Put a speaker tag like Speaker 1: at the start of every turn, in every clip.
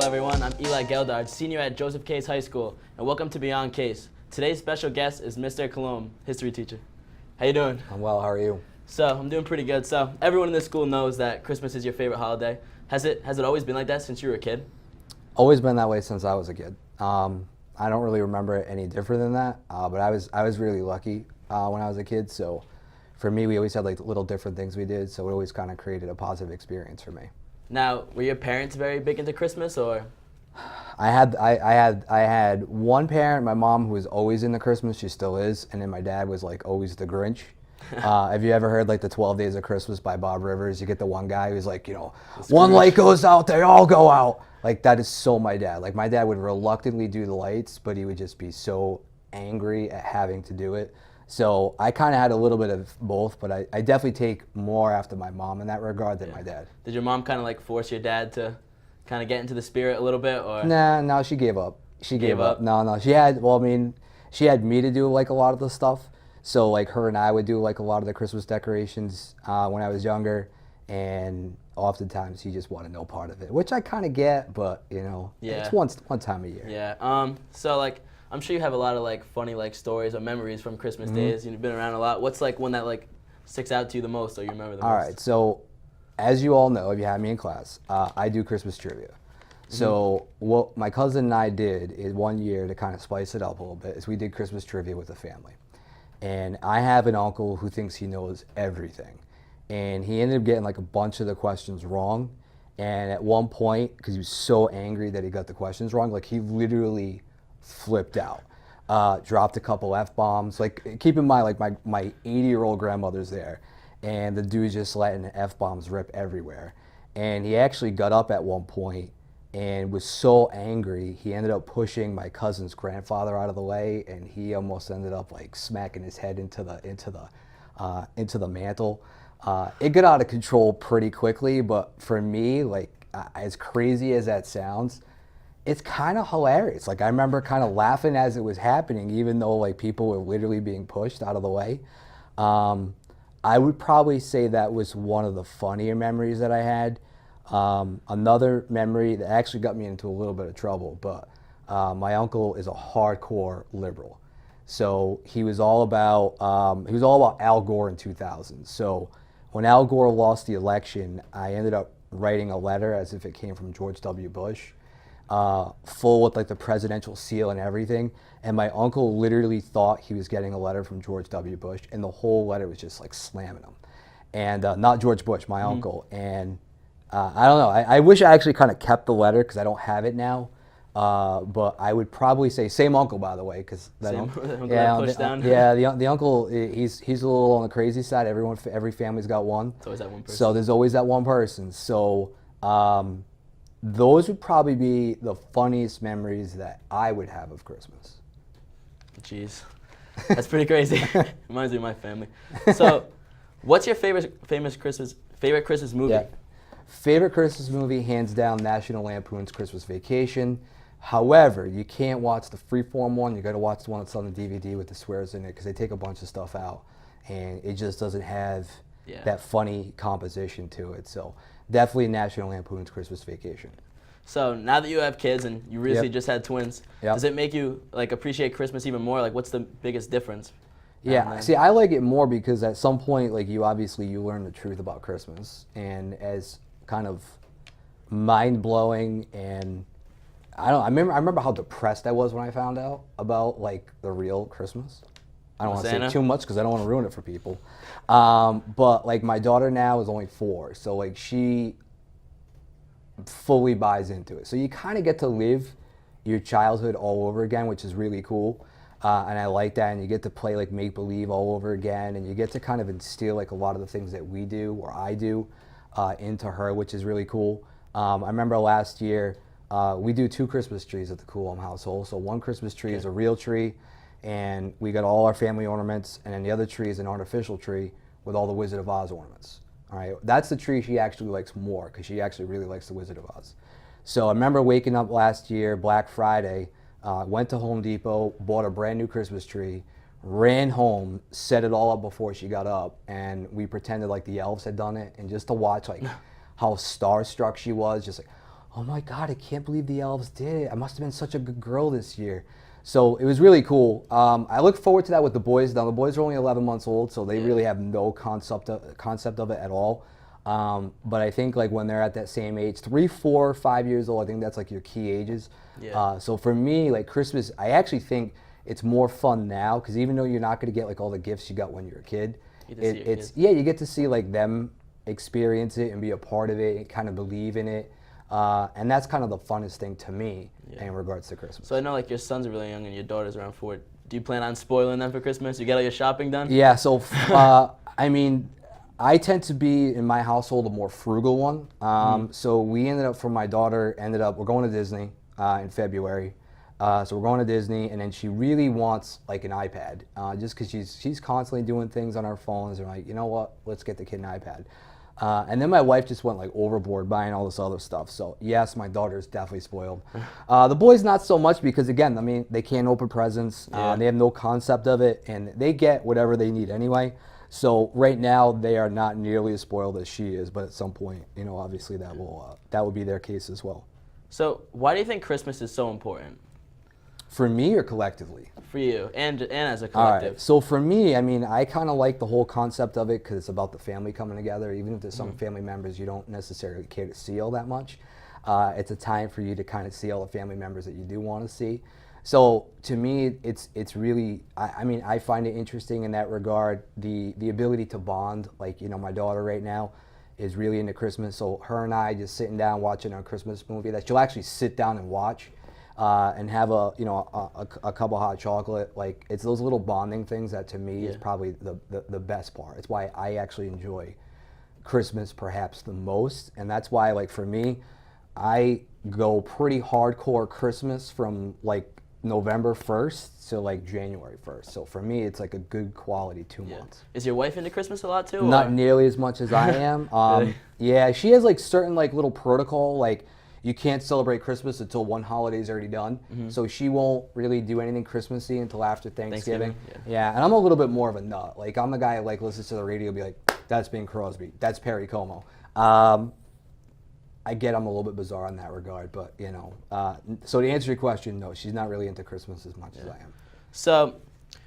Speaker 1: everyone. I'm Eli Geldard, senior at Joseph Case High School, and welcome to Beyond Case. Today's special guest is Mr. Colomb, history teacher. How you doing?
Speaker 2: I'm well. How are you?
Speaker 1: So, I'm doing pretty good. So, everyone in this school knows that Christmas is your favorite holiday. Has it always been like that since you were a kid?
Speaker 2: Always been that way since I was a kid. I don't really remember it any different than that, but I was really lucky when I was a kid. So, for me, we always had like little different things we did, so it always kind of created a positive experience for me.
Speaker 1: Now, were your parents very big into Christmas, or?
Speaker 2: I had one parent, my mom, who was always into Christmas. She still is, and then my dad was like always the Grinch. Have you ever heard like the 12 Days of Christmas by Bob Rivers? You get the one guy who's like, one light goes out, they all go out. Like, that is so my dad. Like, my dad would reluctantly do the lights, but he would just be so angry at having to do it. So I kind of had a little bit of both, but I definitely take more after my mom in that regard than my dad.
Speaker 1: Did your mom kind of like force your dad to kind of get into the spirit a little bit, or?
Speaker 2: Nah, no, she gave up. She gave up. No, she had me to do like a lot of the stuff. So like her and I would do like a lot of the Christmas decorations when I was younger, and oftentimes he just wanted no part of it, which I kind of get, but it's one time a year.
Speaker 1: Yeah. So like, I'm sure you have a lot of like funny like stories or memories from Christmas days. You've been around a lot. What's like one that like sticks out to you the most, or you remember the most?
Speaker 2: All right. So, as you all know, if you had me in class, I do Christmas trivia. So what my cousin and I did is one year to kind of spice it up a little bit is we did Christmas trivia with the family. And I have an uncle who thinks he knows everything. And he ended up getting like a bunch of the questions wrong. And at one point, because he was so angry that he got the questions wrong, like he literally flipped out, dropped a couple F-bombs. Like, keep in mind, like my 80-year-old grandmother's there, and the dude's just letting F-bombs rip everywhere. And he actually got up at one point and was so angry, he ended up pushing my cousin's grandfather out of the way, and he almost ended up like smacking his head into the mantle. It got out of control pretty quickly, but for me, like as crazy as that sounds, it's kind of hilarious. Like, I remember kind of laughing as it was happening, even though like people were literally being pushed out of the way. I would probably say that was one of the funnier memories that I had. Another memory that actually got me into a little bit of trouble, but my uncle is a hardcore liberal. So he was all about Al Gore in 2000. So when Al Gore lost the election, I ended up writing a letter as if it came from George W. Bush, full with like the presidential seal and everything. And my uncle literally thought he was getting a letter from George W. Bush, and the whole letter was just like slamming him. And not George Bush, my uncle. And I don't know. I wish I actually kind of kept the letter because I don't have it now. But I would probably say same uncle, by the way, because the uncle, he's a little on the crazy side. Every family's got one.
Speaker 1: It's always that one person.
Speaker 2: So there's always that one person. So those would probably be the funniest memories that I would have of Christmas.
Speaker 1: Jeez, that's pretty crazy. Reminds me of my family. So, what's your favorite Christmas movie?
Speaker 2: Yeah. Favorite Christmas movie, hands down, National Lampoon's Christmas Vacation. However, you can't watch the Freeform one. You got to watch the one that's on the DVD with the swears in it, because they take a bunch of stuff out, and it just doesn't have that funny composition to it. So definitely National Lampoon's Christmas Vacation.
Speaker 1: So now that you have kids and you recently just had twins, does it make you like appreciate Christmas even more? Like, what's the biggest difference?
Speaker 2: Yeah, see, I like it more because at some point, like, you learn the truth about Christmas, and as kind of mind-blowing, and I remember how depressed I was when I found out about like the real Christmas. I don't want to say too much because I don't want to ruin it for people. But like, my daughter now is only 4, so like she fully buys into it. So you kind of get to live your childhood all over again, which is really cool. And I like that, and you get to play like make-believe all over again, and you get to kind of instill like a lot of the things that we do, or I do, into her, which is really cool. I remember last year, we do 2 Christmas trees at the Coulomb household. So one Christmas tree is a real tree, and we got all our family ornaments, and then the other tree is an artificial tree with all the Wizard of Oz ornaments. All right, that's the tree she actually likes more, because she actually really likes the Wizard of Oz. So I remember waking up last year, Black Friday, went to Home Depot, bought a brand new Christmas tree, ran home, set it all up before she got up, and we pretended like the elves had done it, and just to watch like how starstruck she was, just like, oh my God, I can't believe the elves did it. I must have been such a good girl this year. So it was really cool. I look forward to that with the boys. Now the boys are only 11 months old, so they really have no concept of it at all. But I think like when they're at that same age, 3, 4, 5 years old, I think that's like your key ages.
Speaker 1: Yeah.
Speaker 2: So for me, like Christmas, I actually think it's more fun now because even though you're not going to get like all the gifts you got when you're a kid,
Speaker 1: You get to see your
Speaker 2: it's
Speaker 1: kids.
Speaker 2: yeah, you get to see like them experience it and be a part of it and kind of believe in it. And that's kind of the funnest thing to me in regards to Christmas.
Speaker 1: So I know like your sons are really young and your daughter's around 4. Do you plan on spoiling them for Christmas? You get all your shopping done?
Speaker 2: Yeah, so I mean, I tend to be in my household a more frugal one. So we ended up, for my daughter, we're going to Disney in February. So we're going to Disney, and then she really wants like an iPad, just because she's constantly doing things on her phones. And like, you know what? Let's get the kid an iPad. And then my wife just went like overboard buying all this other stuff. So yes, my daughter's definitely spoiled. The boys not so much because again, I mean, they can't open presents. They have no concept of it, and they get whatever they need anyway. So right now they are not nearly as spoiled as she is, but at some point, you know, obviously that will be their case as well.
Speaker 1: So why do you think Christmas is so important
Speaker 2: For me or collectively?
Speaker 1: for you and as a
Speaker 2: All
Speaker 1: collective?
Speaker 2: right. So for me, I mean, I kind of like the whole concept of it because it's about the family coming together. Even if there's some family members you don't necessarily care to see all that much, it's a time for you to kind of see all the family members that you do want to see. So to me, it's really, I mean, I find it interesting in that regard. The ability to bond, like, you know, my daughter right now is really into Christmas. So her and I just sitting down watching a Christmas movie that she'll actually sit down and watch. And have a cup of hot chocolate. Like, it's those little bonding things that to me is probably the best part. It's why I actually enjoy Christmas perhaps the most, and that's why, like, for me, I go pretty hardcore Christmas from like November 1st to like January 1st. So for me, it's like a good quality 2 months.
Speaker 1: Is your wife into Christmas a lot too?
Speaker 2: Not
Speaker 1: or?
Speaker 2: nearly as much as I am.
Speaker 1: Really?
Speaker 2: Yeah, she has like certain like little protocol, like you can't celebrate Christmas until one holiday's already done. So she won't really do anything Christmassy until after Thanksgiving. Yeah, and I'm a little bit more of a nut. Like, I'm the guy who like listens to the radio and be like, that's Bing Crosby, that's Perry Como. I get I'm a little bit bizarre in that regard, but you know. So to answer your question, no, she's not really into Christmas as much as I am.
Speaker 1: So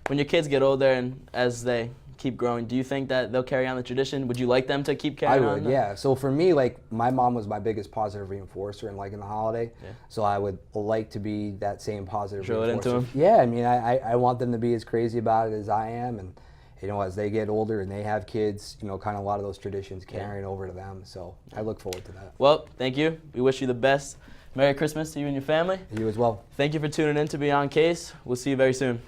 Speaker 1: when your kids get older and as they keep growing, do you think that they'll carry on the tradition? Would you like them to keep carrying on?
Speaker 2: I would, yeah. So for me, like, my mom was my biggest positive reinforcer in liking the holiday. So I would like to be that same positive
Speaker 1: Drill it
Speaker 2: reinforcer.
Speaker 1: into them?
Speaker 2: Yeah, I mean, I want them to be as crazy about it as I am. And, you know, as they get older and they have kids, you know, kind of a lot of those traditions carrying over to them. So I look forward to that.
Speaker 1: Well, thank you. We wish you the best. Merry Christmas to you and your family.
Speaker 2: You as well.
Speaker 1: Thank you for tuning in to Beyond Case. We'll see you very soon.